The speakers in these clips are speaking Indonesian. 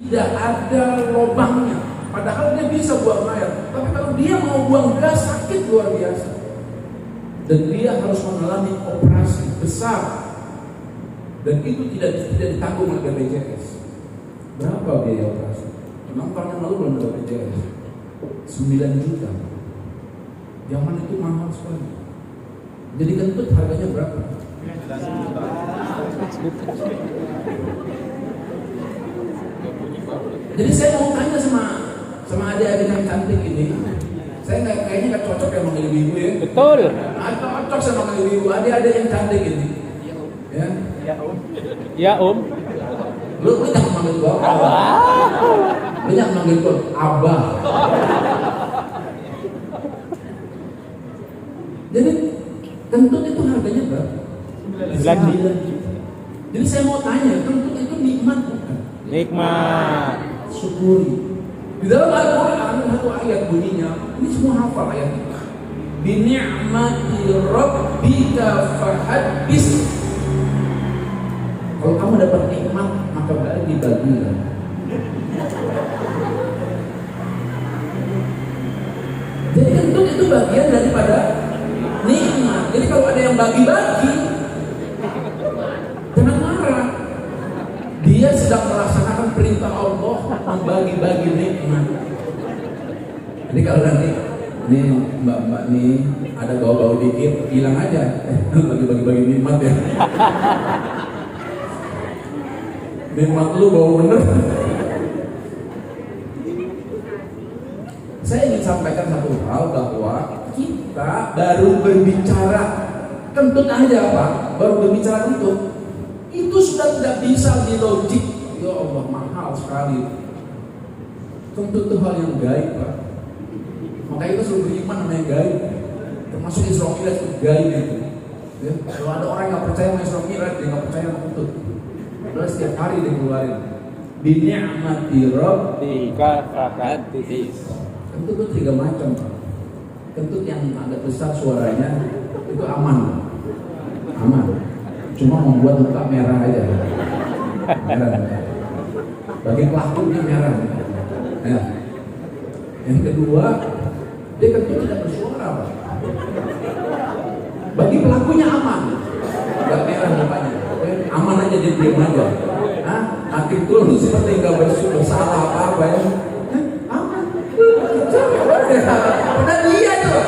Tidak ada lubangnya. Padahal dia bisa buang air. Tapi kalau dia mau buang gas, sakit luar biasa. Dan dia harus mengalami operasi besar. Dan itu tidak ditanggung oleh BPJS. Berapa biaya operasi? Memang tahun yang lalu belum ada BPJS. 9 juta. Zaman itu mahal sekali. Jadi kentut harganya berapa? Jadi saya mau tanya sama adik-adik yang cantik ini. Saya kayaknya nggak cocok ya manggil ibu ya. Betul. Cocok sama manggil ibu. Adik-adik yang cantik ini. Ya. Ya Om. Lu jangan manggil gua. Lu jangan manggil gua Abah. Jadi kentut itu harganya berapa? 9 juta. Jadi saya mau tanya, kentut itu nikmat bukan? Nikmat. Syukuri. Di dalam Al-Quran satu ayat bunyinya, ini semua hafal ayat ini. Bi ni'mati rabbika fahaddits. Kalau kamu dapat nikmat, maka bagi-bagilah. Jadi kentut itu bagian daripada nikmat. Jadi kalau ada yang bagi-bagi, jangan marah. Dia sedang melaksanakan perintah Allah membagi-bagi nikmat. Jadi kalau nanti nih mbak-mbak nih ada bau-bau dikit, bilang aja, bagi-bagi nikmat ya. Nikmat lu bau bener. Saya ingin sampaikan satu hal bahwa kita baru berbicara kentut aja Pak, baru berbicara kentut itu sudah tidak bisa dilogik. Ya Allah, mahal sekali. Kentut itu hal yang gaib Pak. Makanya kita selalu beriman sama yang gaib. Termasuk Isra Mi'raj itu gaib itu. Ya, kalau ada orang yang percaya sama Isra Mi'raj, dia nggak percaya sama kentut. Padahal setiap hari dia keluarin. Bi ni'mati rabbika fahaddits. Kentut itu 3 macam Pak. Kentut yang agak besar suaranya itu aman. Cuma membuat muka merah aja. Merah. Bagi pelakunya merah. Ya. Yang kedua, dia kentut tidak bersuara Pak. Bagi pelakunya aman. Gak merah mukanya. Aman aja, dia diam aja. Hakim tulus seperti gak bersalah apa-apa ya. Aman. Padahal dia tuh.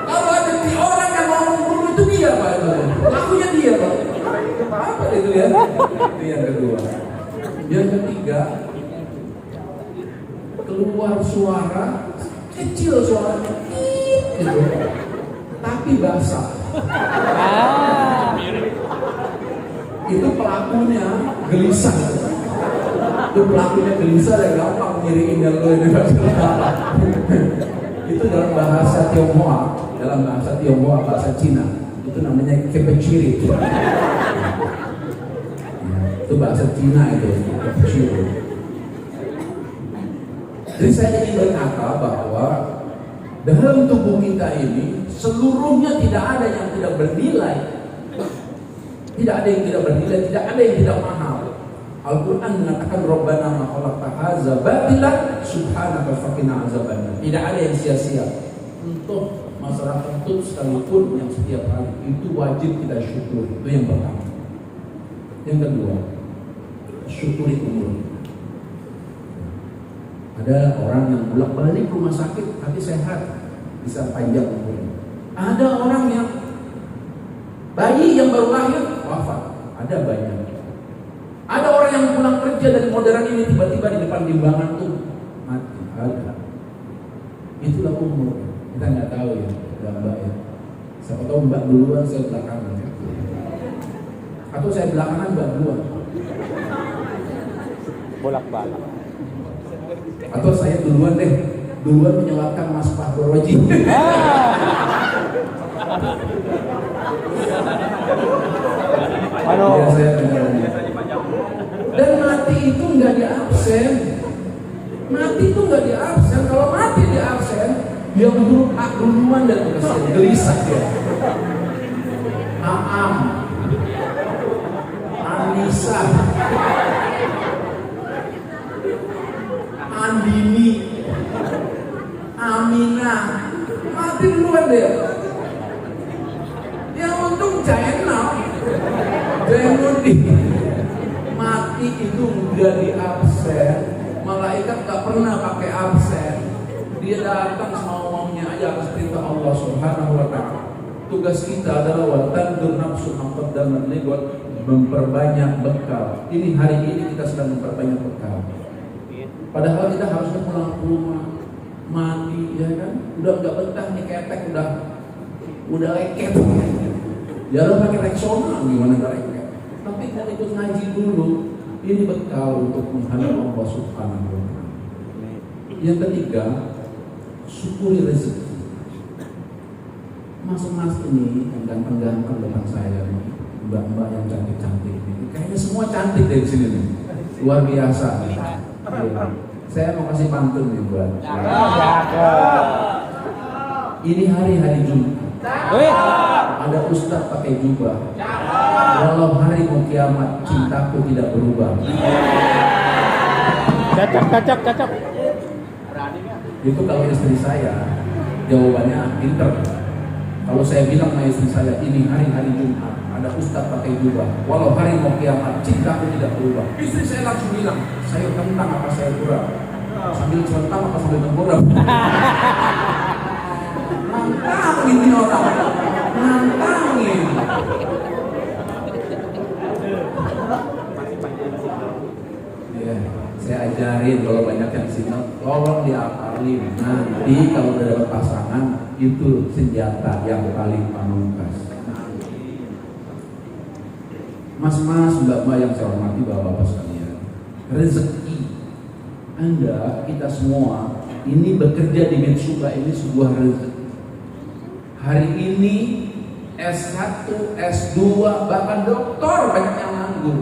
Kalau ada orang yang mau membunuh itu dia Pak. Pelakunya dia Pak. Apa itu ya? Itu yang kedua. Yang ketiga, keluar suara kecil, suaranya gitu, tapi basah. Itu pelakunya gelisah. Itu pelakunya gelisah dan gampang ngiriin yang lo ini. Itu dalam bahasa Tionghoa, bahasa Cina. Itu namanya kepeciri. Itu bahasa Cina itu, kepeciri. Jadi saya ingin berkata bahwa dalam tubuh kita ini seluruhnya tidak ada yang tidak bernilai. Tidak ada yang tidak bernilai, tidak ada yang tidak mahal. Al-Quran mengatakan Rabbana ma khalaqta hadza batilan subhanaka faqina azabannar. Tidak ada yang sia-sia. Untuk masalah kentut sekalipun yang setiap hari itu wajib kita syukur. Itu yang pertama. Yang kedua, syukuri umur. Ada orang yang bolak-balik rumah sakit tapi sehat, bisa panjang umurnya. Ada orang yang bayi yang baru lahir wafat, ada banyak. Ada orang yang pulang kerja dari modern ini tiba-tiba di depan timbangan tuh mati, ada. Itulah umur. Kita nggak tahu ya, Mbak ya. Siapa tahu Mbak duluan, saya belakangan. Atau saya belakangan Mbak duluan. Bolak-balik. Atau saya duluan menyelatkan Mas Fahroroji. Ya, dan mati itu nggak di absen. Kalau mati di absen, dia huruf A duluan dan gelisah dia. Aam, Anissa, Aminah. Mati duluan dia. Yang untung Jainal, Jainuddin mati itu udah di absen. Malaikat gak pernah pakai absen. Dia datang semau-maunya aja atas perintah Allah Subhanahu wa ta'ala. Tugas kita adalah watandur nafsu maqaddamat ligot, memperbanyak bekal. Ini hari ini kita sedang memperbanyak bekal. Padahal kita harusnya pulang ke rumah, mandi, ya kan? Udah nggak betah nih, ketek udah leket. Ya lo pakai Rexona gimana nggak leket? Tapi kalau ikut ngaji dulu, ini bekal untuk menghadap Allah Subhanahu wa ta'ala. Yang ketiga, syukuri rezeki. Mas-mas ini yang ganteng-ganteng depan saya nih, mbak-mbak yang cantik-cantik ini, kayaknya semua cantik dari sini nih, luar biasa. Ya. Saya mau kasih pantun nih buat. Ini hari Jumat. Ada ustaz pakai jubah. Walau hari mau kiamat, cintaku tidak berubah. Cocok. Itu kalau istri saya, jawabannya pinter. Kalau saya bilang sama istri saya, ini hari Jumat, ada ustaz pakai jubah, walau hari mau kiamat, cintaku tidak berubah. Istri saya langsung bilang, saya tentang apa saya kurang, sambil centang apa sambil tengkurap. Nantangin ini orang, nantangin. Ya, saya ajarin kalau banyak yang sinau, tolong diapalin. Nanti kalau udah dapat pasangan, itu senjata yang paling pamungkas. Mas-mas, mbak-mbak yang saya hormati, bapak-bapak sekalian, rezeki Anda, kita semua ini bekerja di Metsuba ini sebuah rezeki. Hari ini S1, S2, bahkan doktor banyak yang nganggur.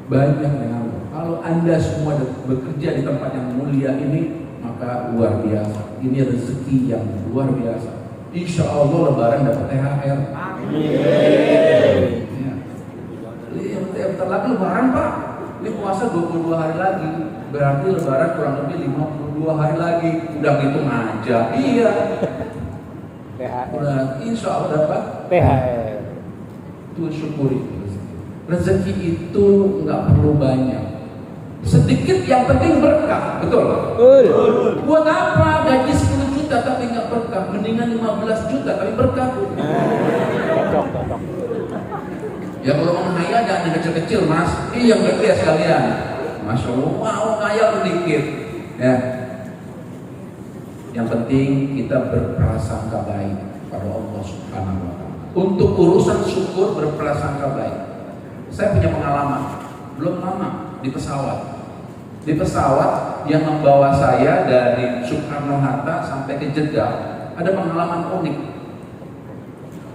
Banyak yang nganggur. Kalau Anda semua bekerja di tempat yang mulia ini, maka luar biasa. Ini rezeki yang luar biasa. Insya Allah Lebaran dapat THR. Amin. Ya. Bentar lagi Lebaran Pak. Ini puasa 22 hari lagi. Berarti Lebaran kurang lebih 52 hari lagi. Udah ngitung aja. Iya. Udah insya Allah dapat THR. Itu syukuri. Rezeki itu nggak perlu banyak. Sedikit yang penting berkah, betul? Buat apa gaji 10 juta tapi nggak berkah? Mendingan 15 juta tapi berkah. Cocok. Ya kalau mau ngayal jangan yang kecil-kecil mas, yang gede sekalian. Masya Allah, mau ngayal sedikit. Ya. Yang penting kita berprasangka baik pada Allah Subhanahu wa ta'ala. Untuk urusan syukur berprasangka baik. Saya punya pengalaman, belum lama di pesawat. Di pesawat yang membawa saya dari Soekarno-Hatta sampai ke Jeddah, ada pengalaman unik.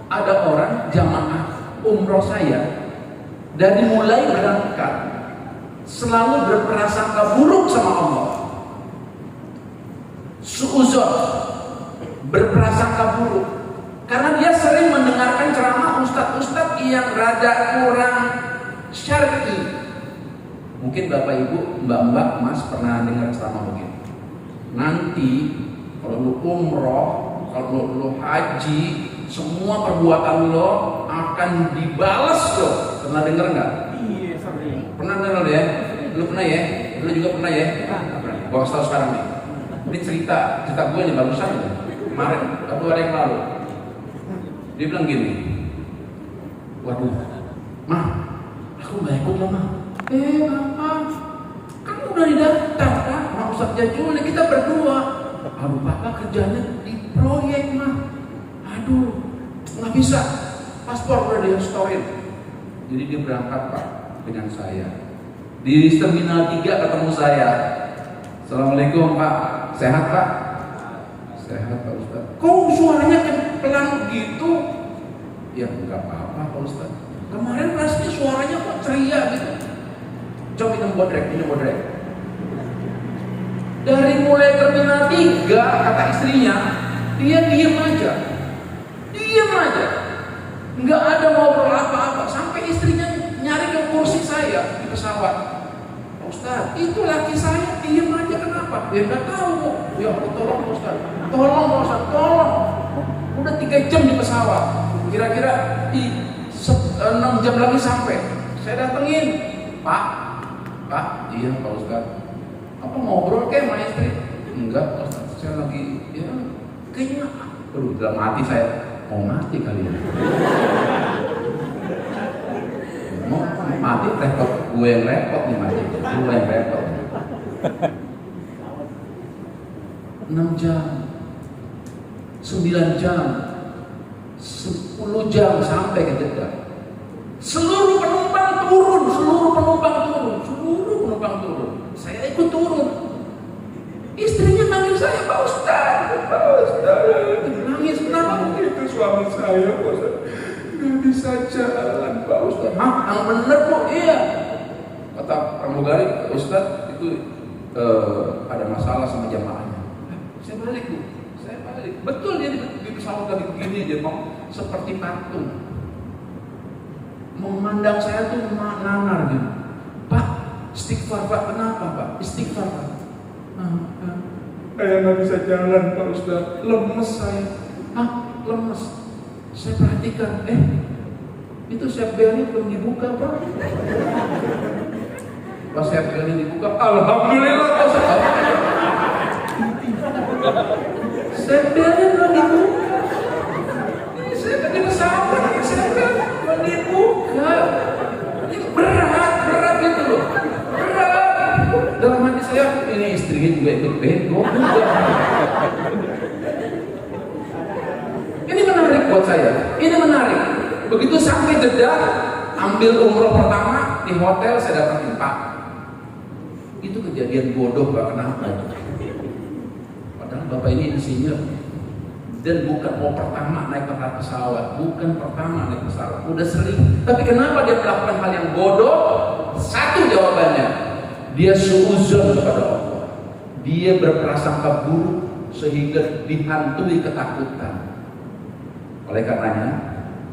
Ada orang jamaah umroh saya dari mulai berangkat selalu berprasangka buruk sama Allah. Suuzon, berprasangka buruk. Karena dia sering mendengarkan ceramah ustadz-ustadz yang rada kurang syar'i. Mungkin bapak ibu, mbak-mbak, mas pernah dengar ceramah begini. Nanti kalau lu umroh, kalau lu haji, semua perbuatan lo akan dibalas lo. Pernah dengar nggak? Iya, sering. Pernah dengar ya? Lu pernah ya? Lu juga pernah ya? Pernah. Gua kasih tau sekarang nih. Ini cerita gue nih barusan nih. Kemarin, 2 hari yang lalu. Dia bilang gini, waduh, mah, aku nggak ikut lah mah. Bapak, kamu udah didaftar kan? Mau Ustaz Jajuli, kita berdua. Aduh, Bapak kerjanya di proyek mah. Aduh, nggak bisa. Paspor udah di-storin. Jadi dia berangkat Pak dengan saya. Di Terminal 3 ketemu saya. Assalamualaikum Pak, sehat Pak? Sehat Pak Ustaz. Kok suaranya pelan gitu? Ya enggak apa-apa Pak Ustaz. Kemarin pasti suaranya kok ceria gitu. Coba kita bodrek. Dari mulai Terminal 3 kata istrinya, dia diem aja. Enggak ada ngobrol apa-apa. Sampai istrinya nyari ke kursi saya di pesawat. Pak Ustaz, itu laki saya diem aja kenapa? Kenapa? Ya nggak tahu Bu. Ya tolong Pak Ustaz. Tolong Pak Ustaz, tolong. Udah 3 jam di pesawat. Kira-kira 6 jam lagi sampai. Saya datengin, Pak, iya Pak Ustaz. Apa ngobrol kayak sama istri? Enggak Pak Ustaz, saya lagi, ya kayaknya, dalam hati saya, mau mati kali ya. Mau mati repot, gue yang repot nih mati, gue yang repot. 6 jam, 9 jam, 10 jam sampai ke Jeddah. Seluruh penumpang turun. Saya ikut turun. Istrinya nangis saya, Pak Ustaz. Nangis, kenapa begitu suami saya, Pak Ustaz? Nggak bisa jalan, Pak Ustaz. Hah, yang bener Bu? Iya. Kata pramugari, Ustaz itu ada masalah sama jamaahnya. Saya balik Bu, betul dia di pesawat lagi begini aja, mau seperti patung. Memandang saya tuh nanar gitu. Pak, istighfar Pak, kenapa Pak? Istighfar Pak. Saya nggak bisa jalan Pak Ustaz, lemes saya. Lemes. Saya perhatikan, itu seat belnya belum dibuka Pak. Pas seat belnya dibuka, alhamdulillah Pak Ustaz. Seat belnya belum dibuka. Saya tadi pesawat, seat belnya belum dibuka. Ini berat gitu loh. Berat. Dalam hati saya, ini istrinya juga ikut bego. Ini menarik buat saya. Ini menarik. Begitu sampai Jeddah, ambil umroh pertama di hotel, saya datangin Pak. Itu kejadian bodoh Pak, kenapa? Padahal Bapak ini insinyur. Dan bukan pertama naik pesawat, udah sering. Tapi kenapa dia melakukan hal yang bodoh? Satu jawabannya, dia suuzon kepada Allah. Dia berprasangka buruk sehingga dihantui ketakutan. Oleh karenanya,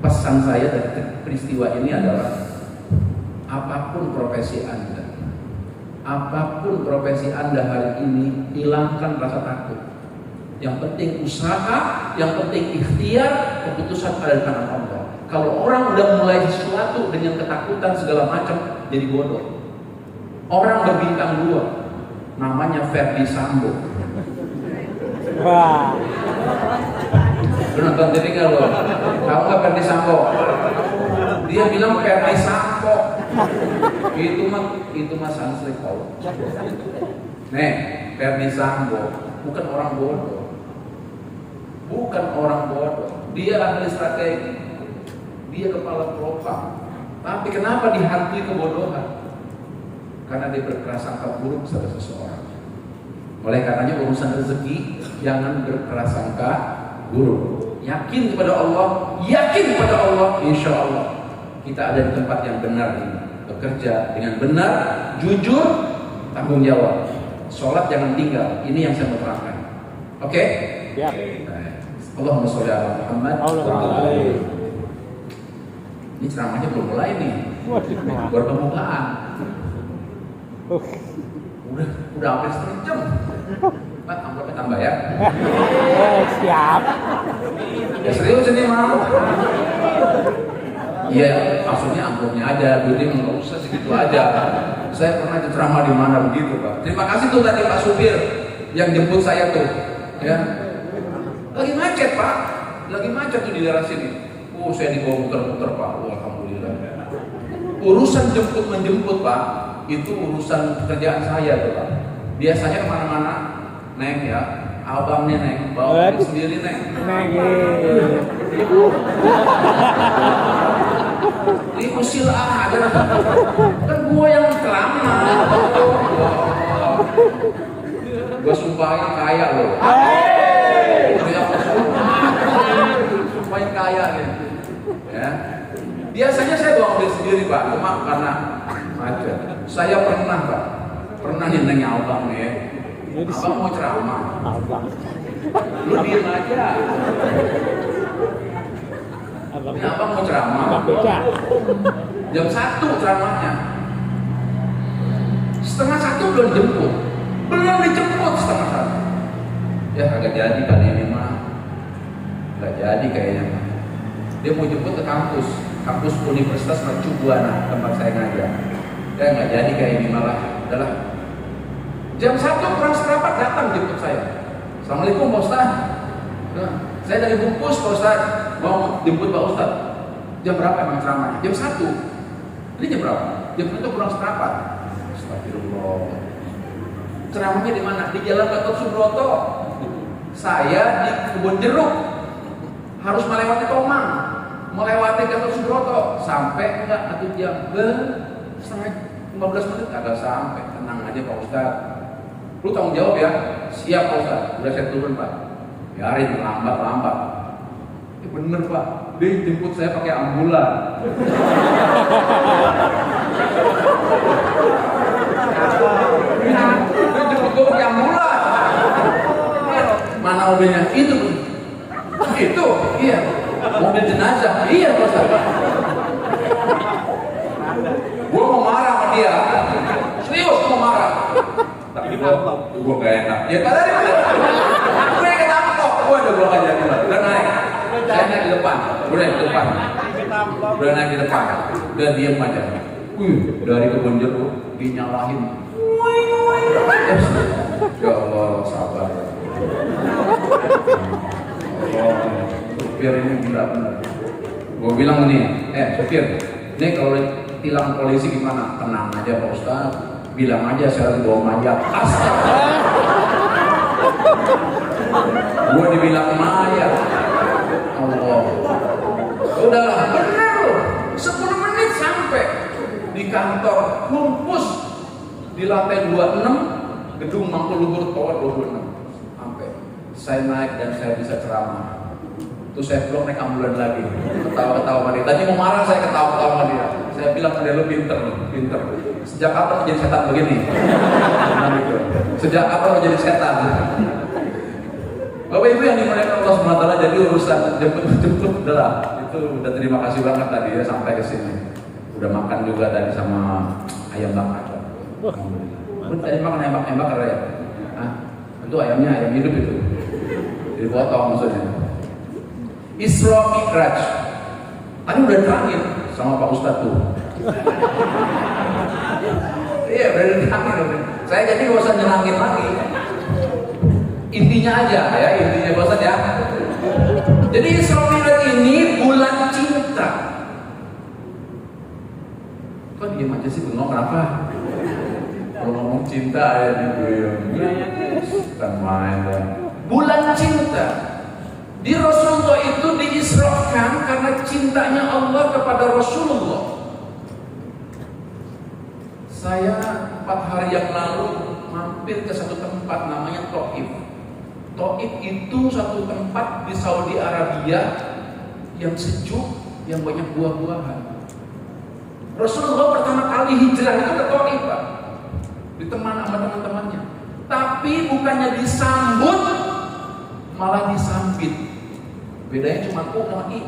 pesan saya dari peristiwa ini adalah apapun profesi Anda hari ini, hilangkan rasa takut. Yang penting usaha, yang penting ikhtiar, keputusan ada di tangan Allah. Kalau orang udah mulai sesuatu dengan ketakutan segala macam, jadi bodoh. Orang berbintang 2, namanya Ferdi Sambo. Wah. Lu nonton TV nggak lo? Tahu nggak Ferdi Sambo? Dia bilang Ferdi Sambo. Itu mah Sanslik tahu. Nih, Ferdi Sambo bukan orang bodoh. Dia ahli strategi. Dia kepala propam. Tapi kenapa dihantui kebodohan? Karena dia berprasangka buruk pada seseorang. Oleh karenanya urusan rezeki jangan berprasangka buruk. Yakin kepada Allah, insya Allah kita ada di tempat yang benar ini. Bekerja dengan benar, jujur, tanggung jawab. Sholat jangan tinggal. Ini yang saya mau terangkan. Oke? Ya. Allahumma sholli ala Muhammad. Ini ceramahnya belum mulai nih. Baru pembukaan. Udah hampir setengah jam. Pak, amplopnya tambah ya. Siap. Ya serius ini mau. Iya, maksudnya amplopnya aja, duitnya nggak usah segitu aja. Saya pernah ceramah di mana begitu Pak. Terima kasih tuh tadi Pak supir yang jemput saya tuh, ya. Lagi macet Pak, tuh di daerah sini. Saya dibawa muter-muter Pak. Alhamdulillah. Urusan jemput menjemput Pak, itu urusan pekerjaan saya tuh Pak. Biasanya kemana-mana, Neng ya, abangnya Neng, bawa sendiri Neng. Ini usil ada, kan gua yang ceramah. Gua sumpahin kaya loh. Sumpahin kaya gitu. Ya. Biasanya saya bawa mobil sendiri Pak, cuma karena macet. Saya pernah nyenengin abang nih. Abang mau ceramah. Lu diem aja. Ini abang mau ceramah. Jam 1 ceramahnya. Setengah 1 belum jemput. belum dijemput setengah satu. Ya kagak jadi kali ini mah, nggak jadi kayaknya mah. Dia mau jemput ke kampus Universitas Mercu Buana tempat saya ngajar. Ya nggak jadi kayak ini malah adalah jam 1 kurang seperempat datang jemput saya. Assalamualaikum Pak Ustaz. Nah, saya dari Bungkus Pak Ustaz, mau jemput Pak Ustaz. Jam berapa emang ceramahnya? Jam 1. Ini jam berapa? Jam 1 kurang seperempat. Astagfirullah. Ceramahnya di mana? Di Jalan Gatot Subroto. Saya di Kebun Jeruk. Harus melewati Tomang, melewati Gatot Subroto. Sampai enggak satu jam? Setengah 15 menit agak sampai. Tenang aja Pak Ustaz. Lu tanggung jawab ya. Siap Pak Ustaz. Udah saya turun Pak. Biarin lambat. Ya bener Pak. Dia jemput saya pakai ambulan. Dia jemput gue pakai ambulan. Mana mobilnya? Itu. Iya. Mobil jenazah. Iya Pak Ustaz. Gue mau marah sama dia. Serius mau marah. Tapi gue gak enak. Ya tadi gue yang ketangkok. Gue udah gue aja gitu. Udah naik. Saya naik di depan. Udah naik di depan. Udah diem aja. Dari Kebun Jeruk dinyalahin. Ya Allah, sabar. Supir ini gila bener. Gue bilang nih, supir, ini kalau tilang polisi gimana? Tenang aja Pak Ustaz. Bilang aja saya lagi bawa mayat. Gue dibilang mayat. Allah. Udahlah, bener loh. 10 menit sampai di kantor Kumpus di lantai 26 gedung Mangkulugur Tower 26. Sampai saya naik dan saya bisa ceramah. Terus saya belum naik ambulan lagi. Ketawa-ketawa sama dia. Tadi mau marah saya ketawa-ketawa sama dia. Saya bilang dia lu pinter. Sejak kapan jadi setan begini? Sejak kapan jadi setan? Bapak Ibu yang dimuliakan Allah SWT, jadi urusan jemput udahlah. Itu udah terima kasih banget tadi ya sampai ke sini. Udah makan juga tadi sama ayam bakar. Alhamdulillah. Tadi makan ayam bakar ya? Itu ayamnya ayam hidup itu. Dipotong maksudnya. Isra Mi'raj. Tadi udah terangin sama Pak Ustadz tuh. Iya udah terangin. Saya jadi gak usah nyerangin lagi. Intinya aja ya, intinya Pak Ustadz ya. Jadi Isra Mi'raj ini bulan cinta. Kok diem aja sih bengong kenapa? Kalau ngomong cinta ya digoyang. Bukan main lah. Bulan cinta. Di Rasulullah itu diisrakan karena cintanya Allah kepada Rasulullah. Saya 4 hari yang lalu mampir ke satu tempat namanya Taif. Taif itu satu tempat di Saudi Arabia yang sejuk, yang banyak buah-buahan. Rasulullah pertama kali hijrah itu ke Taif, Pak. Ditemani sama teman-temannya. Tapi bukannya disambut, malah disambit. Bedanya cuma U sama I.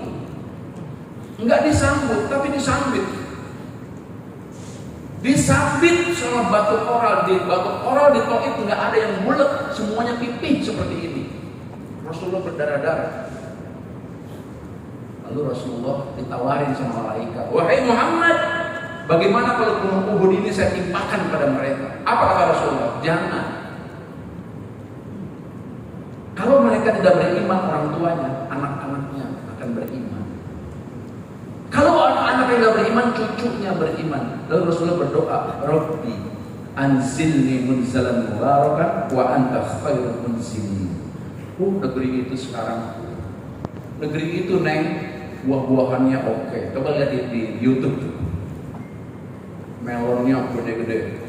Enggak disambut, tapi disambit. Disambit sama batu koral. Di batu koral di Taif enggak ada yang bulat, semuanya pipih seperti ini. Rasulullah berdarah-darah. Lalu Rasulullah ditawarin sama malaikat, "Wahai Muhammad, bagaimana kalau gunung Uhud ini saya timpakan pada mereka?" Apa kata Rasulullah? Jangan. Kalau mereka tidak beriman, orang tuanya, anak-anaknya akan beriman. Kalau anak-anak yang tidak beriman, cucunya beriman. Lalu Rasulullah berdoa, "Rabbi anzilni munzalan mubarakan wa anta khairul munzilin." Negeri itu sekarang, negeri itu neng, buah-buahannya oke. Coba lihat di YouTube tuh. Melonnya gede-gede,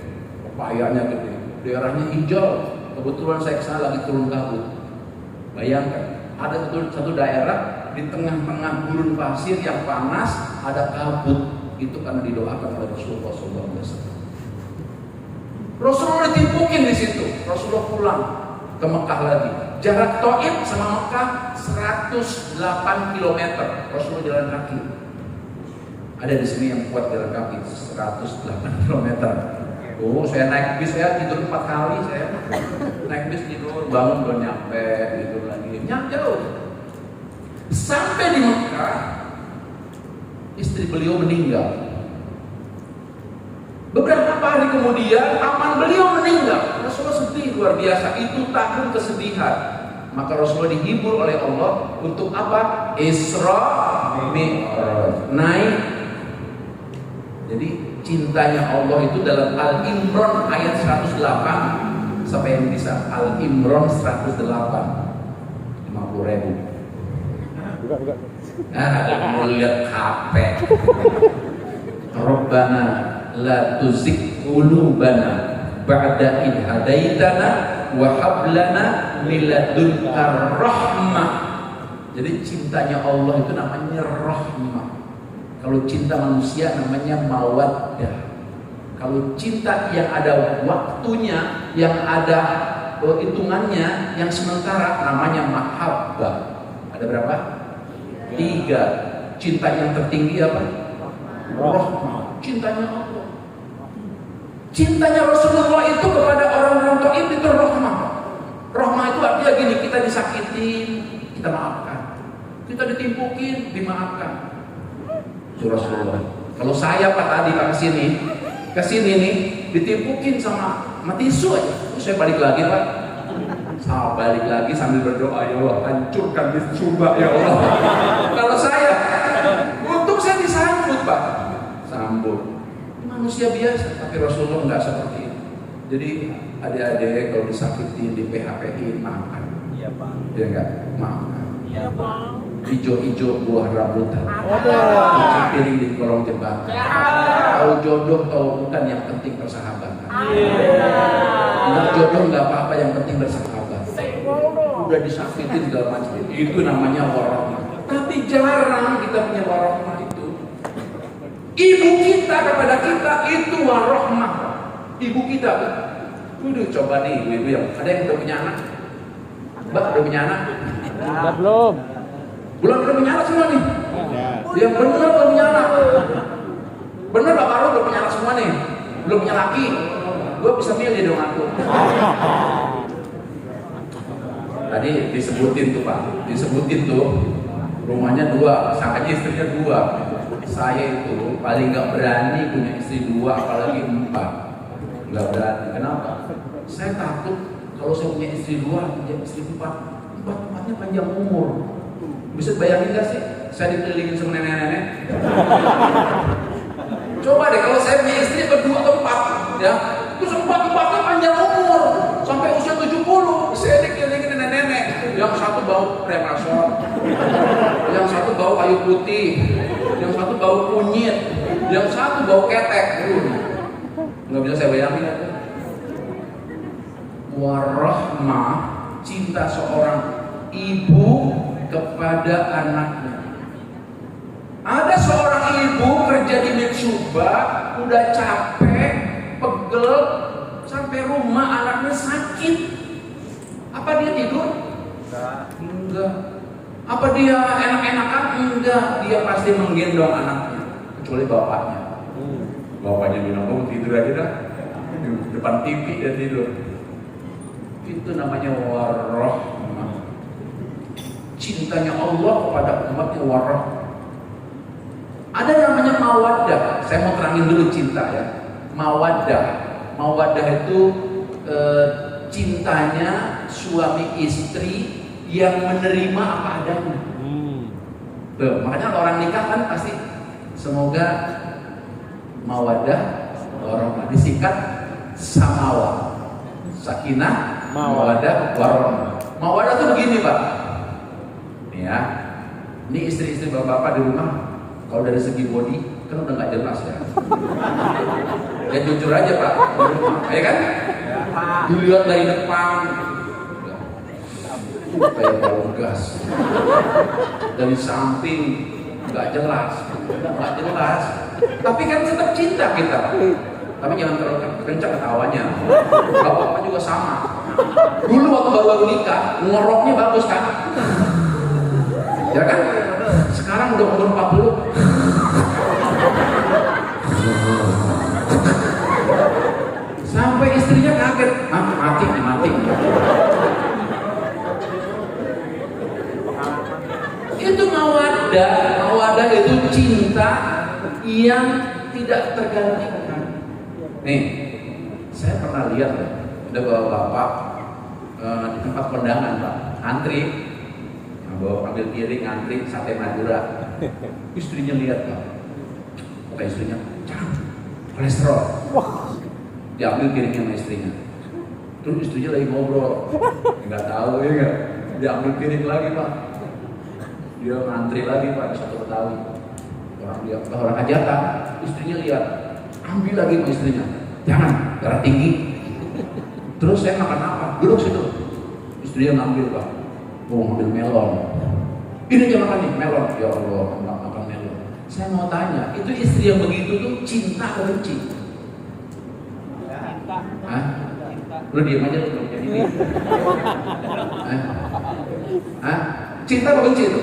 pepayanya gede, daerahnya hijau. Kebetulan saya kesana lagi turun kabut. Bayangkan, ada satu daerah di tengah-tengah gurun pasir yang panas, ada kabut. Itu karena didoakan oleh Rasulullah SAW. Rasulullah ditimpukin di situ. Rasulullah pulang ke Mekah lagi. Jarak Taif sama Mekah 108 km. Rasulullah jalan kaki. Ada di sini yang kuat jalan kaki 108 km. Oh, saya naik bis saya tidur 4 kali saya. Naik bis tidur, bangun belum nyampe, tidur lagi. Jauh. Sampai di Mekah, istri beliau meninggal. Beberapa hari kemudian, paman beliau meninggal. Rasulullah sedih luar biasa. Itu tahun kesedihan. Maka Rasulullah dihibur oleh Allah untuk apa? Isra Mi'raj, naik. Jadi cintanya Allah itu dalam Al-Imran ayat 108. Siapa yang bisa? Al-Imran 108. 50.000. Buka. Mau lihat HP. Rabbana la tuzigh qulubana ba'da idh hadaitana wa hab lana min ladunka rahmah. Jadi cintanya Allah itu namanya rahmah. Kalau cinta manusia namanya mawaddah. Kalau cinta yang ada waktunya, yang ada hitungannya, yang sementara namanya mahabbah. Ada berapa? 3. Cinta yang tertinggi apa? Rahmah. Cintanya Allah. Cintanya Rasulullah itu kepada orang-orang Taif itu rahmah. Rahmah itu artinya gini, kita disakitin, kita maafkan. Kita ditimpukin, dimaafkan. Itu Rasulullah. Kalau saya Pak tadi Pak kesini nih, ditimpukin sama tisu aja. Saya balik lagi Pak. Saya balik lagi sambil berdoa, ya Allah hancurkan tisu Mbak ya Allah. Kalau saya, untung saya disambut Pak. Sambut. Manusia biasa, tapi Rasulullah nggak seperti itu. Jadi adik-adik kalau disakitin, di PHP-in, maafkan. Iya Pak. Dia nggak maafkan. Iya Pak. Hijau-hijau buah rambutan. Cuci piring di kolong jembatan. Tahu jodoh tahu bukan, yang penting persahabatan. Nggak jodoh nggak apa-apa, yang penting bersahabat. Udah disakitin segala macam, itu namanya warahmah. Tapi jarang kita punya warahmah itu. Ibu kita kepada kita itu warahmah. Ibu kita tuh. Udah coba nih ibu-ibu yang ada yang udah punya anak. Mbak udah punya anak? Belum. Belum punya anak semua nih. Yang benar belum punya anak. Benar Pak Baru belum punya anak semua nih. Belum punya laki. Gue bisa milih dong aku. Tadi disebutin tuh Pak. Disebutin tuh rumahnya 2, sangkanya istrinya 2. Saya itu paling nggak berani punya istri 2, apalagi 4. Nggak berani. Kenapa? Saya takut kalau saya punya istri 2, punya istri 4-empatnya panjang umur. Bisa bayangin gak sih? Saya dikelilingin sama nenek-nenek. Coba deh kalau saya punya istri berdua atau 4, ya, terus 4-empatnya panjang umur sampai usia 70. Saya dikelilingin nenek-nenek. Yang satu bau kremasol, yang satu bau kayu putih, yang satu bau kunyit, yang satu bau ketek. Nggak bisa saya bayangin. Warahmah, cinta seorang ibu kepada anaknya. Ada seorang ibu kerja di Mitsuba, udah capek, pegel, sampai rumah anaknya sakit. Apa dia tidur? Enggak. Apa dia enak-enakan? Enggak. Dia pasti menggendong anaknya, kecuali bapaknya. Bapaknya bilang, "Oh, tidur aja dah." Di depan TV dia tidur. Itu namanya warahmah. Cintanya Allah kepada umatnya warahmah. Ada yang namanya mawaddah. Saya mau terangin dulu cinta ya. Mawaddah. Mawaddah itu cintanya suami istri yang menerima apa adanya. Tuh, makanya kalau orang nikah kan pasti semoga mawaddah warahmah, disingkat samawa. Sakinah, mawaddah, warahmah. Mawaddah tuh begini Pak. Nih ya. Ini istri-istri bapak-bapak di rumah. Kalau dari segi body kan udah nggak jelas ya. Ya jujur aja Pak, ya kan? Dilihat dari depan, kayak bau gas. Dari samping nggak jelas. Tapi kan tetap cinta kita. Tapi jangan terlalu kencang ketawanya. Bapak juga sama. Dulu waktu baru nikah, ngoroknya bagus kan? Ya kan? Sekarang udah umur 40. Sampai istrinya kaget, mati. Itu mawaddah itu cinta yang tidak tergantikan. Nih, saya pernah lihat ada bapak di tempat kondangan Pak, antri, bawa ambil piring antri sate Madura. Istrinya lihat Pak, kata istrinya, jangan kolesterol. Diambil piringnya sama istrinya. Terus istrinya lagi ngobrol, nggak tahu ya nggak. Diambil piring lagi Pak. Dia ngantri lagi Pak di satu Betawi. Orang hajatan, istrinya lihat, ambil lagi sama istrinya. Jangan, darah tinggi. Terus saya makan apa? Duduk situ. Istrinya ngambil Pak. Ngambil melon. Ini aja makan nih, melon. Ya Allah, nggak makan melon. Saya mau tanya, itu istri yang begitu tuh cinta atau benci? Hah? Lu diam aja lu belum jadi. Hah? Cinta atau benci itu?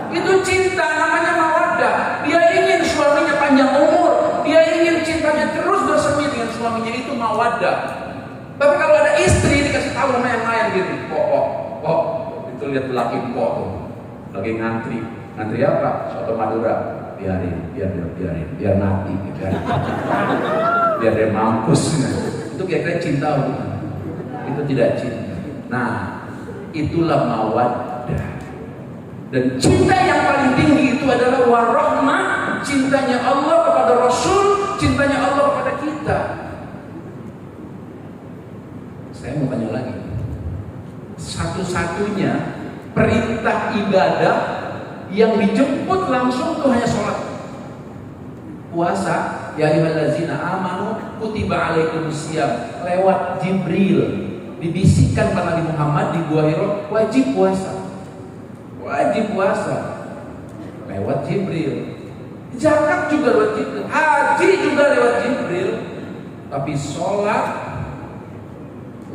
Itu cinta, namanya mawaddah. Dia ingin suaminya panjang umur, dia ingin cintanya terus bersemi dengan suaminya, itu mawaddah. Tapi kalau ada istri dikasih tahu sama yang lain gitu, kok itu lihat laki kok tuh lagi ngantri apa? Soto Madura. Biarin, biar mati, biar dia mampus. Itu kira-kira cinta bukan? Itu tidak cinta. Nah, itulah mawaddah. Dan cinta yang paling tinggi itu adalah warahmah, cintanya Allah kepada Rasul, cintanya Allah kepada kita. Saya mau tanya lagi, satu-satunya perintah ibadah yang dijemput langsung itu hanya sholat. Puasa, ya ayyuhallazina amanu kutiba alaikumusiyam, lewat Jibril dibisikkan pada Nabi Muhammad di Gua Hira, wajib puasa lewat Jibril. Zakat juga lewat Jibril, haji juga lewat Jibril, tapi sholat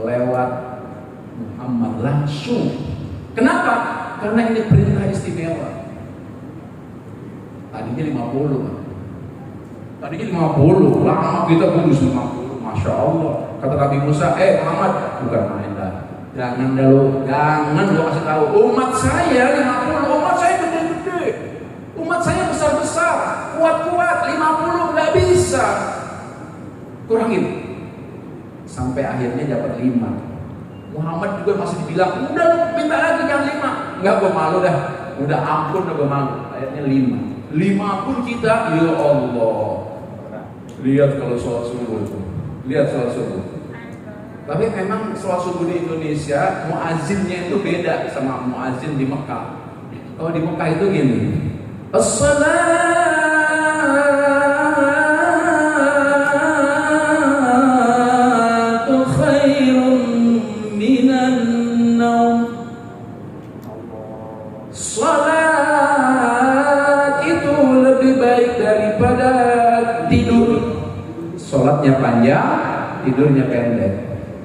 lewat Muhammad langsung. Kenapa? Karena ini perintah istimewa. Tadinya 50, lama kita kudus 50. Masya Allah. Kata Nabi Musa, Muhammad, bukan main dah. Jangan lu kasih tahu. Umat saya 50, umat saya gede-gede, umat saya besar-besar, kuat-kuat. 50 nggak bisa. Kurangin. Sampai akhirnya dapat 5. Muhammad juga masih dibilang, udah lu minta lagi yang 5. Enggak, gue malu dah. Udah ampun, gue malu. Akhirnya 5 pun kita, ya Allah. Lihat kalau sholat subuh itu. Tapi memang sholat subuh di Indonesia, muazzinnya itu beda sama muazzin di Mekah. Kalau di Mekah itu gini, as-salatu khairun minan naum. Salat itu lebih baik daripada tidur. Salatnya panjang, tidurnya pendek.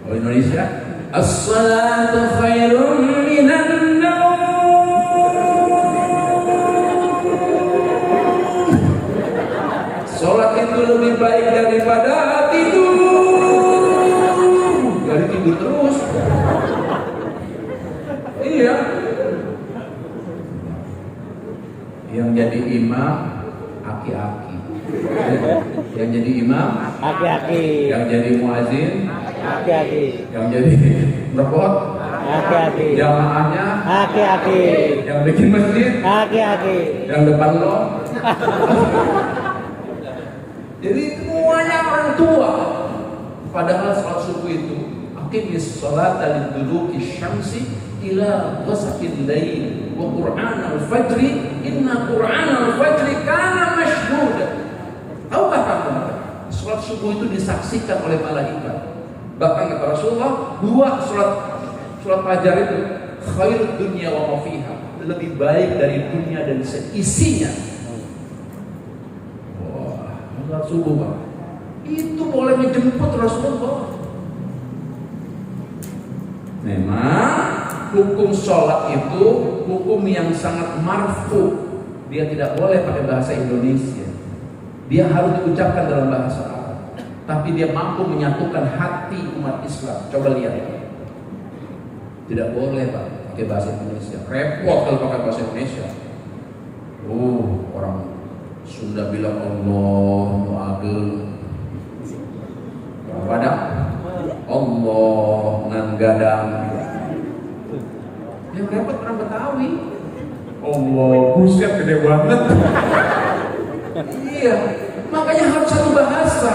Kalau Indonesia, as-salatu khairun minan naum. Salat itu lebih baik daripada tidur. Dari tidur terus. Iya. Yang jadi imam aki-aki. Yang jadi imam Aki-aki. Yang jadi muazin Aki-aki. Yang jadi repot Aki-aki. jamaahnya Aki-aki. yang bikin masjid Aki-aki. yang depan lo. Jadi semuanya orang tua. Padahal sholat subuh itu aqimis sholata liduluki syamsi ila ghasaqil lail wa qur'anal fajri inna qur'anal fajri kana mashhuda. Tahukah kamu? Sholat subuh itu disaksikan oleh malaikat. Bahkan kata Rasulullah, 2 sholat fajar itu khairud dunya wa ma fiha, lebih baik dari dunia dan seisinya. Wah, sholat subuh Pak, itu boleh menjemput Rasulullah. Memang hukum sholat itu hukum yang sangat marfu. Dia tidak boleh pakai bahasa Indonesia. Dia harus diucapkan dalam bahasa Arab. tapi dia mampu menyatukan hati umat Islam. Coba lihat. Tidak boleh Pak pakai bahasa Indonesia. Repot kalau pakai bahasa Indonesia. Orang Sunda bilang Allahu Akbar. Padang Allah ngan gadang. Yang repot orang Betawi. Allah, buset gede banget. Iya, makanya harus satu bahasa.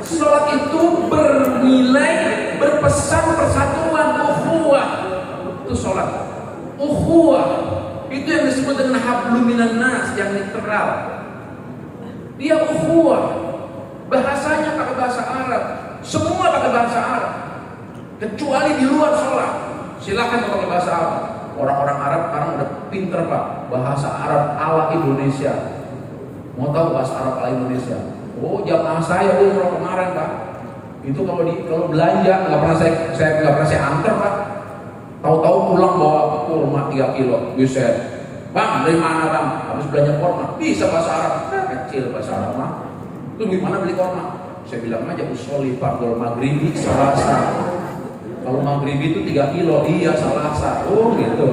Sholat itu bernilai, berpesan persatuan, ukhuwah. Itu sholat. Ukhuwah itu yang disebut dengan hablum minan nas, yang literal. Dia ukhuwah. Bahasanya pakai bahasa Arab. Semua pakai bahasa Arab. Kecuali di luar sholat. Silakan pakai bahasa Arab. Orang-orang Arab sekarang udah pinter Pak. Bahasa Arab ala Indonesia. Mau tahu bahasa Arab ala Indonesia? Jamaah saya umroh kemarin Pak. Itu kalau belanja nggak pernah saya antar Pak. Tahu-tahu pulang bawa kurma 3 kilo. Buset. Bang, dari mana Bang? Habis belanja kurma. Bisa bahasa Arab. Kecil bahasa Arab mah. Itu gimana beli kurma? Saya bilang aja usolli fardhul maghribi salasa. Kalau maghribi itu 3 kilo, iya salasa. Gitu.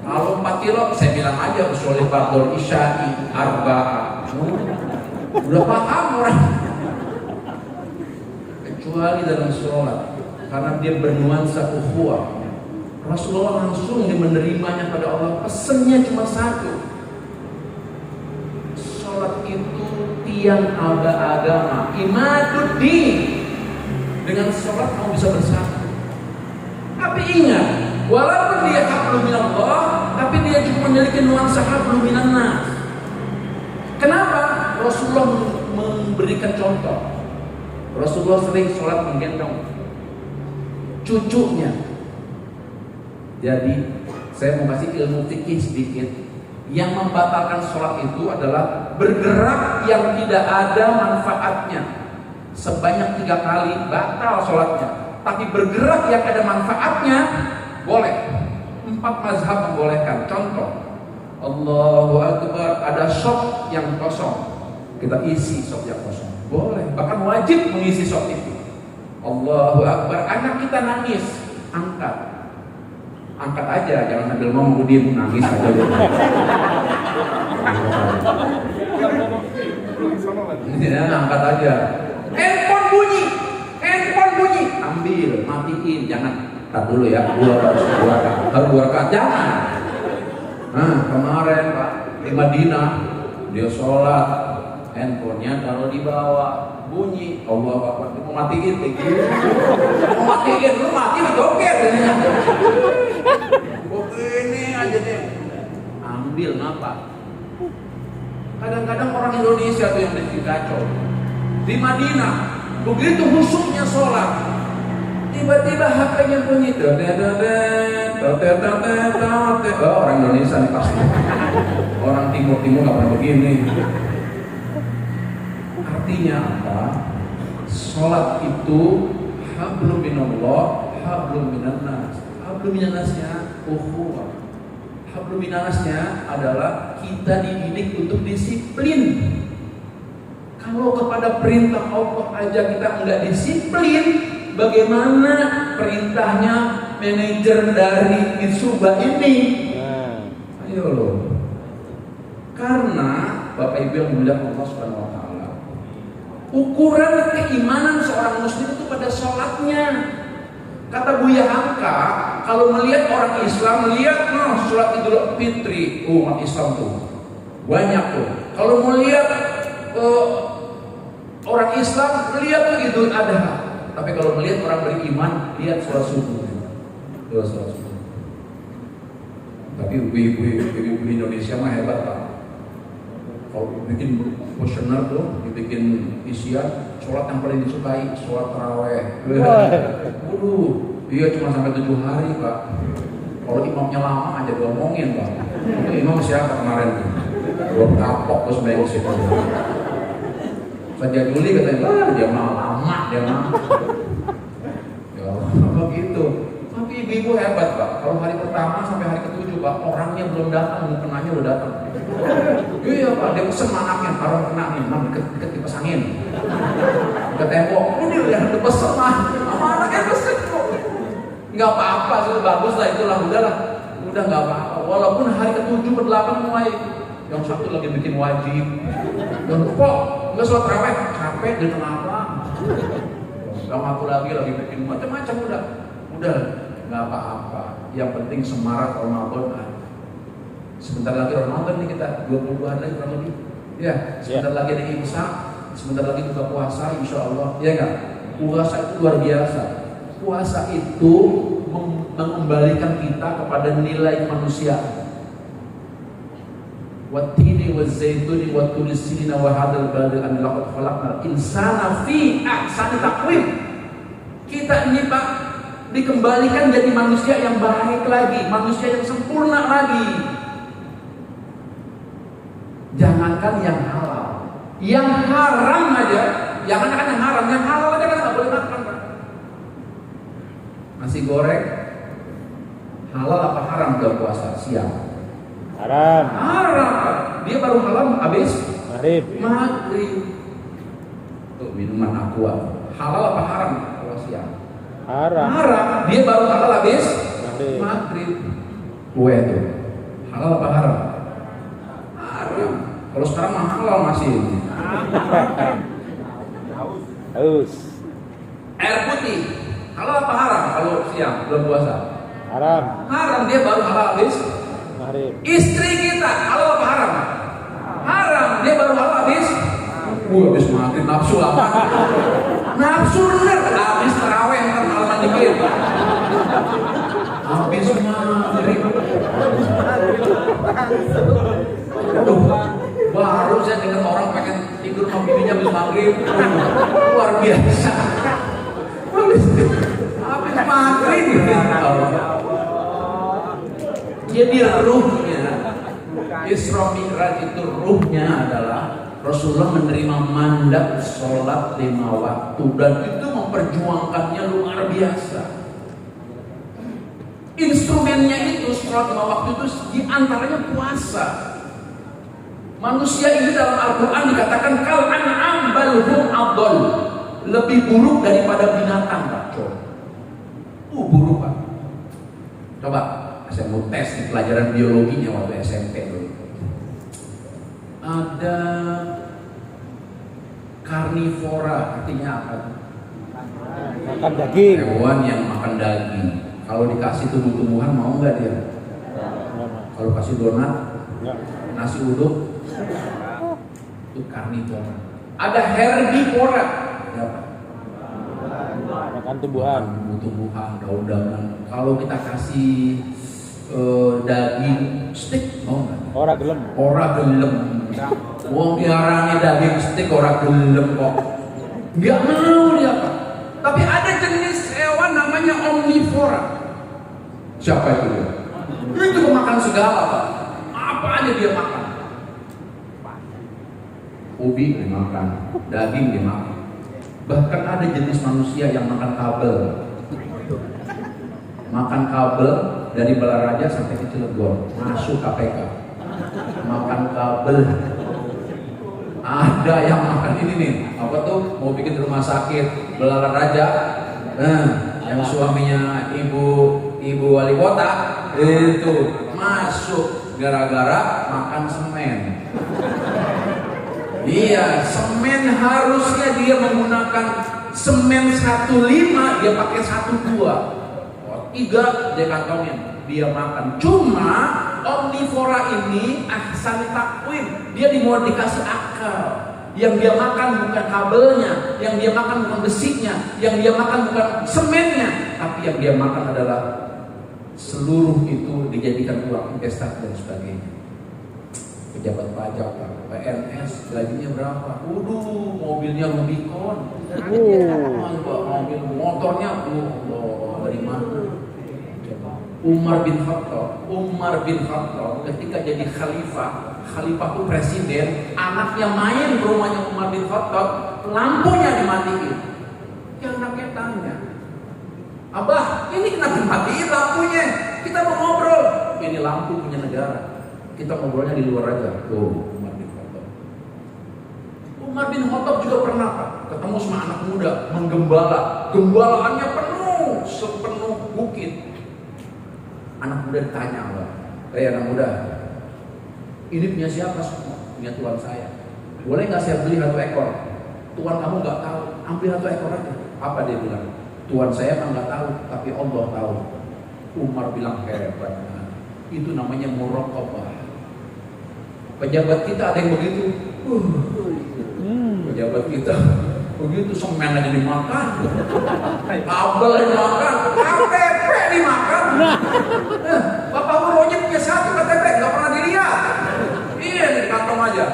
Kalau 4 kilo, saya bilang aja usolli fardhul isya'i arba'a. Udah paham orang. Kecuali dalam sholat, karena dia bernuansa ukhuwah. Rasulullah langsung menerimanya pada Allah. Pesennya cuma satu. Sholat itu tiang agama, imaduddin. Dengan sholat kamu bisa bersatu. Tapi ingat, walaupun dia hablum minallah, tapi dia juga memiliki nuansa hablum minan nas. Kenapa? Rasulullah memberikan contoh. Rasulullah sering sholat menggendong cucunya. Jadi saya mau kasih ilmu fikih sedikit. Yang membatalkan sholat itu adalah bergerak yang tidak ada manfaatnya. Sebanyak 3 kali batal sholatnya. Tapi bergerak yang ada manfaatnya boleh. 4 mazhab membolehkan. Contoh, Allahu Akbar, ada shop yang kosong, kita isi shop yang kosong, boleh. Bahkan wajib mengisi shop itu. Allahu Akbar, anak kita nangis, angkat aja, jangan sambil ngomong diem, nangis aja. Ya, angkat aja. Handphone bunyi, ambil, matiin, jangan. Tar dulu ya, dua rakaat, jangan. Nah, kemarin Pak di Madinah dia sholat, handphonenya taruh di bawah, bunyi, Allah Akbar, mau matiin, lu mati joget. Begini aja deh, ambil ngapa? Kadang-kadang orang Indonesia tuh yang bikin kacau. Di Madinah begitu khusyuknya sholat, tiba-tiba HP-nya bunyi, orang Indonesia nih pasti. Orang timur nggak pernah begini. Artinya apa? Sholat itu hablum minallah, hablum minan nas. Hablum minan nasnya ukhuwah. Hablum minan nasnya adalah kita dididik untuk disiplin. Kalau kepada perintah Allah aja kita nggak disiplin, bagaimana perintahnya manajer dari Mitsuba ini? Ayo loh. Karena Bapak Ibu yang mulia Allah Subhanahu wa taala, ukuran keimanan seorang muslim itu pada sholatnya. Kata Buya Hamka, kalau melihat orang Islam, melihat sholat Idul Fitri, umat Islam tuh banyak tuh. Kalau melihat orang Islam, melihat tuh Idul Adha. Tapi kalau melihat orang beriman, lihat sholat subuh. Tapi ibu-ibu Indonesia mah hebat Pak. Kalau bikin kuesioner tuh, dibikin isian, sholat yang paling disukai, sholat taraweh. Iya cuma sampai 7 hari Pak. Kalau imamnya lama aja diomongin Pak. Itu imam siapa kemarin? Gua kapok terus main ke situ. Saja Juli katanya, dia mau lama, dia mau. Ya apa gitu. Tapi ibu-ibu hebat Pak. Kalau hari pertama sampai hari ke-7 Pak, orangnya belum datang, mukenanya udah datang. Iya Pak, dia pesen anaknya, taruh kena nih, deket kipas angin. ke tembok. Ini udah pesen mah, sama anaknya pesen kok. Nggak apa-apa, sudah bagus lah itulah, udahlah. Udah nggak apa-apa. Walaupun hari ke-7 ke-8 mulai yang satu lagi bikin wajib. Dan kok nggak sholat tarawih, capek dan kenapa? Yang aku lagi bikin macam-macam udah nggak apa-apa. Yang penting semarak Ramadan. Sebentar lagi Ramadan nih kita 22 hari lagi kurang lebih. Ya, sebentar lagi ada imsak, sebentar lagi buka puasa, insya Allah. Ya kan? Puasa itu luar biasa. Puasa itu mengembalikan kita kepada nilai manusia. Wattini wazzaituni watturi sinina wa hadzal baladi an laqad khalaqnal insana fi ahsani taqwim. Kita ini Pak dikembalikan jadi manusia yang baik lagi, manusia yang sempurna lagi. Jangankan yang halal, yang haram aja, jangankan yang haram, yang halal aja kan nggak boleh makan Pak. Nasi goreng halal apa haram bulan puasa siang? Haram. Haram. Dia baru halal habis Maghrib. Tuh minuman aqua. Halal apa haram kalau siang? Haram. Haram. Dia baru halal habis Maghrib. Kue tuh. Halal apa haram? Haram. Kalau sekarang mah halal masih. Haus. Air putih. Halal apa haram kalau siang bulan puasa? Haram. Haram. Dia baru halal habis Maghrib. Istri kita halal apa haram? Haram. Dia baru halal habis habis maghrib nafsu apa? Nafsu bener. Habis tarawih ntar malaman dikit. Habis maghrib. Aduh, baru saya dengar orang pengen tidur sama bininya habis maghrib. Luar biasa. Habis maghrib. Jadi ruhnya Isra Mi'raj itu ruhnya adalah Rasulullah menerima mandat sholat 5 waktu dan itu memperjuangkannya luar biasa. Instrumennya itu sholat 5 waktu itu diantaranya puasa. Manusia ini dalam Al-Quran dikatakan kal an'am bal hum adall, lebih buruk daripada binatang Pak. Buruk Pak. Coba saya mau tes di pelajaran biologinya waktu SMP dulu. Ada karnivora, artinya apa? Makan daging. Hewan yang makan daging. Kalau dikasih tumbuh-tumbuhan mau nggak dia? Kalau kasih donat, nasi uduk, itu karnivora. Ada herbivora, apa? Makan tumbuhan. Tumbuh-tumbuhan, daun-daunan. Kalau kita kasih daging steak mau nggak? Ora gelem. Wong diarani daging steak ora gelem kok. Nggak mau dia Pak. Tapi ada jenis hewan namanya omnivora. Siapa itu dia? Itu makan segala Pak. Apa aja dia makan. Ubi dimakan, daging dimakan. Bahkan ada jenis manusia yang makan kabel. Makan kabel dari Balaraja sampai ke Cilegon, masuk KPK. Makan kabel. Ada yang makan ini nih, apa tuh? Mau bikin rumah sakit Balaraja. Yang suaminya ibu wali kota itu masuk gara-gara makan semen. Iya, semen harusnya dia menggunakan semen 1,5, dia pakai 1,2. 3 dia kantongin, dia makan. Cuma omnivora ini ahsan takwim, dia dimodifikasi akal. Yang dia makan bukan kabelnya, yang dia makan bukan besinya, yang dia makan bukan semennya, tapi yang dia makan adalah seluruh itu dijadikan uang investasi dan sebagainya. Pejabat pajak, PNS, gajinya berapa? Mobilnya Rubicon, mobil motornya, dari mana? Umar bin Khattab ketika jadi khalifah itu presiden, anaknya main ke rumahnya Umar bin Khattab, lampunya dimatiin. Ya anaknya tanya, Abah, ini kenapa dimatiin lampunya? Kita mau ngobrol. Ini lampu punya negara, kita ngobrolnya di luar aja. Tuh Umar bin Khattab juga pernah Pak ketemu sama anak muda menggembala, gembalaannya penuh, sepenuh bukit. Anak muda ditanya, anak muda, ini punya siapa semua? Punya Tuhan saya. Boleh nggak saya beli 1 ekor? Tuhan kamu nggak tahu, ambil 1 ekor aja. Apa dia bilang? Tuhan saya kan nggak tahu, tapi Allah tahu. Umar bilang hebat. Itu namanya muraqabah. Pejabat kita ada yang begitu. Pejabat kita begitu, semen aja dimakan, kabel dimakan, KTP dimakan. Bapak Uronya punya 1 KTP, nggak pernah dilihat. Iya, di kantong aja.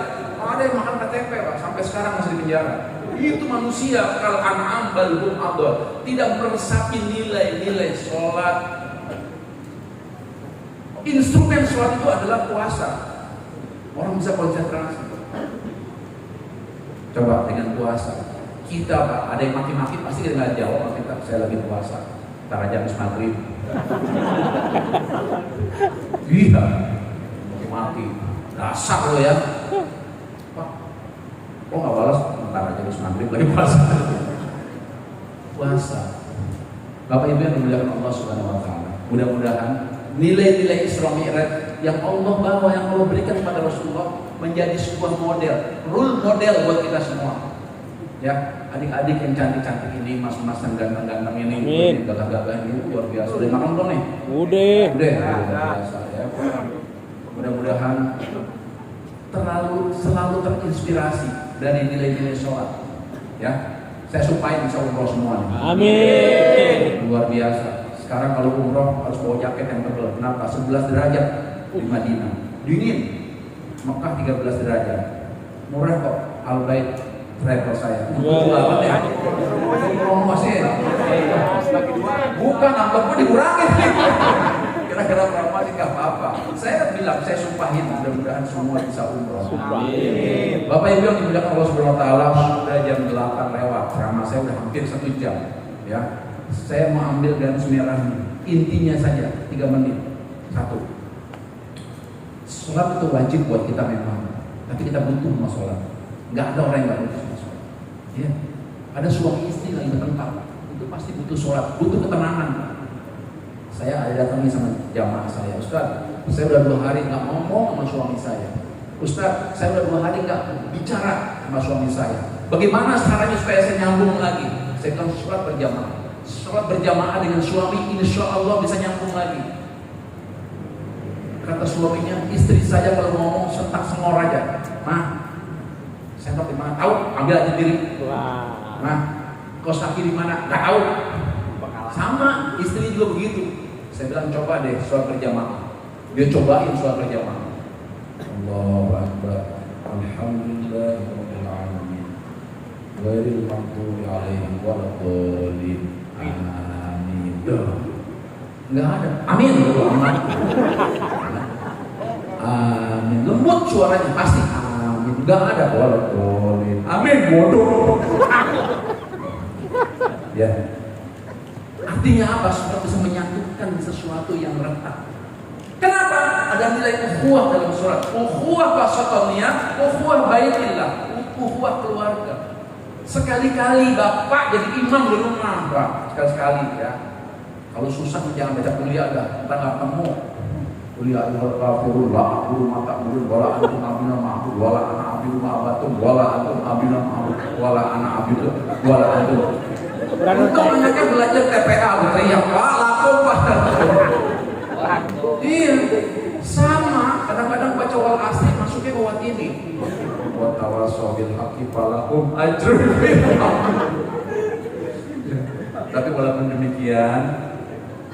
Ada yang makan KTP, Pak, sampai sekarang masih di penjara. Itu manusia kal an'am bal hum adall, tidak meresapi nilai-nilai sholat. Instrumen sholat itu adalah puasa. Orang bisa konsentrasi. Coba dengan puasa. Kita, Pak, ada yang maki-maki pasti kita nggak jawab. Kita, saya lagi puasa. Ntar aja habis maghrib. Iya, maki-maki. Dasar lo ya. Pak, kok nggak balas? Ntar aja habis maghrib lagi puasa. Puasa. Bapak Ibu yang dimuliakan Allah Subhanahu Wa Taala. Mudah-mudahan nilai-nilai Isra Mi'raj yang Allah bawa, yang Allah berikan kepada Rasulullah menjadi sebuah model, role model buat kita semua. Ya, adik-adik yang cantik-cantik ini, mas-mas yang ganteng-ganteng ini, gagah-gagah ini luar biasa. Udah makan belum nih? Udah. Luar biasa ya. Mudah-mudahan selalu terinspirasi dari nilai-nilai sholat. Ya, saya sumpahin bisa umroh semua nih. Amin. Luar biasa. Sekarang kalau umroh harus bawa jaket yang tebal. Kenapa? 11 derajat di Madinah. Dingin. Mekah 13 derajat. Murah kok. Al-Bait travel saya. Banget ya. Promosi. Bukan, angkotku dikurangin. Kira-kira promosi nggak apa-apa. Saya bilang, saya sumpahin mudah-mudahan semua bisa umroh. Amin. Bapak Ibu yang dimuliakan Allah Subhanahu Wa Taala, sudah jam 8 lewat. Ceramah saya udah hampir 1 jam. Ya. Saya mau ambil garis merah intinya saja 3 menit. 1. Sholat itu wajib buat kita memang, tapi kita butuh sama sholat. Nggak ada orang yang nggak butuh sama sholat. Ya. Ada suami istri lagi bertengkar, itu pasti butuh sholat, butuh ketenangan. Saya ada datangi sama jamaah saya, Ustaz, saya udah 2 hari nggak ngomong sama suami saya. Ustaz, saya udah 2 hari nggak bicara sama suami saya. Bagaimana caranya supaya saya nyambung lagi? Saya bilang sholat berjamaah. Sholat berjamaah dengan suami, insya Allah bisa nyambung lagi. Kata suaminya, istri saja kalau ngomong sentak sengor aja. Nah, sendok di mana? Tahu? Ambil aja diri. Nah, kos kaki di mana? Nggak tahu. Sama, istri juga begitu. Saya bilang coba deh sholat berjamaah. Dia cobain sholat berjamaah. Allahu Akbar. Alhamdulillahirabbil alamin. Ghairil maghdubi alaihim waladdallin. Amin. Enggak ada. Amin. Amin. Lembut suaranya pasti. Amin. Enggak ada waladdallin. Amin. Bodoh. Ya. Artinya apa? Supaya bisa menyatukan sesuatu yang retak. Kenapa? Ada nilai ukhuwah dalam surat. Ukhuwah wasataniyah, ukhuwah baitillah, ukhuwah keluarga. Sekali-kali bapak jadi imam di rumah, Pak. Sekali-sekali ya. Kalau susah jangan baca kuliah dah, kita nggak ketemu. Kuliah al-kafirun, la aqulu ma ta'budun, wala antum abiduna ma'bud, wala ana abidu ma'abatum, wala antum abiduna ma'bud, wala ana abidu, wala antum. Untuk anaknya belajar TPA, berteriak, Pak, laku Pak. Iya, sama. Kadang-kadang baca wal asri masuknya lewat ini. Wa tawassaw bil haqqi falakum ajrun. Tapi walaupun demikian,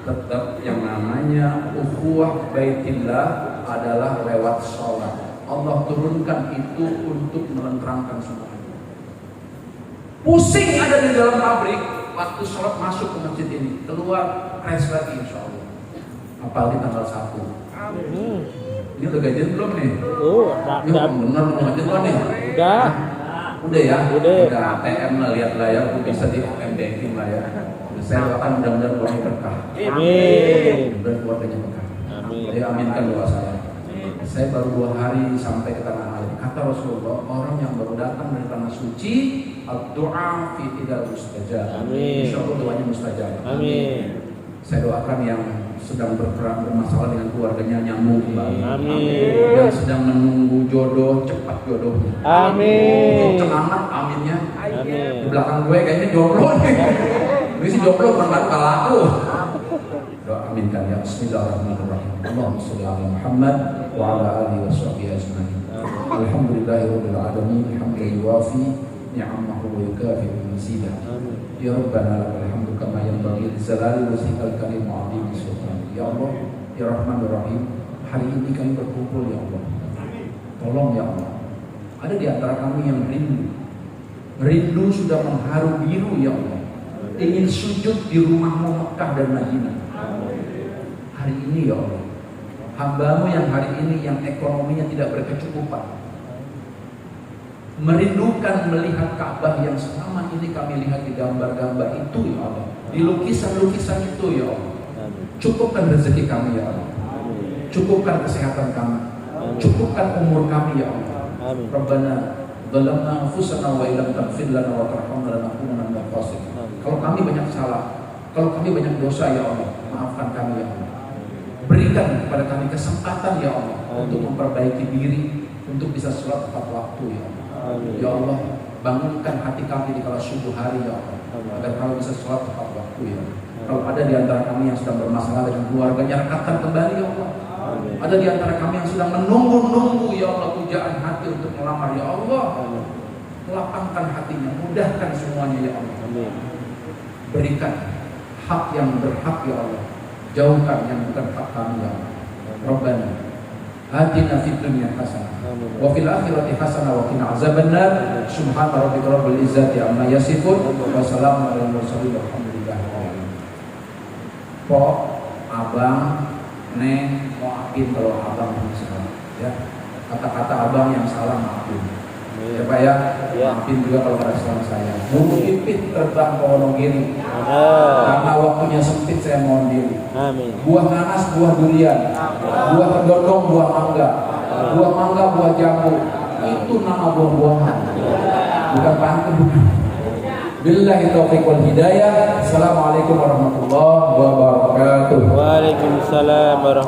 tetap yang namanya ukhuwah baitillah adalah lewat sholat. Allah turunkan itu untuk menerangkan semuanya. Pusing ada di dalam pabrik, waktu sholat masuk ke masjid ini, keluar crash lagi insya Allah. Apalagi tanggal 1. Ini udah gajian belum nih? Udah. Bener mau gajian kan nih? Udah ya? Udah ATM lah, lihat lah ya, bisa di ATM banking lah ya. Saya doakan mudah-mudahan keluarga berkah. Amin. Mudah-mudahan keluarganya berkah. Amin. Jadi aminkan doa saya. Saya baru 2 hari sampai ke tanah air. Kata Rasulullah, orang yang baru datang dari tanah suci, ad-du'a fi tidal mustajab. Amin. Insya Allah doanya mustajab. Amin. Saya doakan yang sedang bermasalah dengan keluarganya nyambung kembali. Amin. Yang sedang menunggu jodoh, cepat jodohnya. Amin. Cenangat aminnya. Amin. Di belakang gue kayaknya jomblo nih. Ini sih jomblo bukan laku. Doa aminkan ya. Bismillahirrahmanirrahim. Allahumma sholli ala Muhammad wa ala alihi washabbihi ajmain. Alhamdulillahirabbil alamin. Hamdan yuwafi ni'amahu wa yukafi'u mazidah. Ya Rabbana lakal hamdu kama yanbaghi li jalali wajhikal karim wa 'azimi sultanik. Ya Allah, ya Rahman ya Rahim, hari ini kami berkumpul ya Allah. Tolong ya Allah. Ada di antara kami yang rindu sudah mengharu biru ya Allah. Ingin sujud di rumahmu Mekah dan Madinah. Hari ini ya Allah, hamba-Mu yang hari ini yang ekonominya tidak berkecukupan, merindukan melihat Ka'bah yang selama ini kami lihat di gambar-gambar itu ya Allah, di lukisan-lukisan itu ya Allah. Cukupkan rezeki kami ya Allah, cukupkan kesehatan kami, cukupkan umur kami ya Allah. Rabbana zalamna anfusana wa illam taghfir lana wa tarhamna lanakunanna minal khasirin. Kalau kami banyak salah, kalau kami banyak dosa ya Allah, maafkan kami ya Allah. Berikan kepada kami kesempatan ya Allah untuk memperbaiki diri, untuk bisa sholat tepat waktu ya Allah. Ya Allah, bangunkan hati kami di kala subuh hari ya Allah, agar kami bisa sholat tepat waktu ya Allah. Kalau ada di antara kami yang sedang bermasalah dengan keluarganya, rekatkan kembali ya Allah. Ada di antara kami yang sedang menunggu-nunggu ya Allah pujaan hati untuk melamar ya Allah, lapangkan hatinya, mudahkan semuanya ya Allah. Berikan hak yang berhak ya Allah, jauhkan yang bukan hak kami ya Allah. Rabbana atina fid dunya hasanah wa fil akhirati hasanah wa qina azabannar. Subhana rabbika rabbil izzati amma yasifun wa salamun alal mursalin walhamdulillahi rabbil alamin. Pok, abang, neng, maafin kalau abang yang salah ya. Kata-kata abang yang salah maafin ya Pak ya. Maafin juga kalau ada salah saya. Bulu pipit terbang ke Wonogiri karena waktunya sempit, saya mohon diri. Buah nanas, buah durian, buah kedondong, buah mangga, buah mangga, buah jambu, itu nama buah-buahan, bukan pantun. Billahi taufiq wal hidayah. Assalamualaikum warahmatullahi wabarakatuh. Waalaikumsalam warahmatullahi wabarakatuh.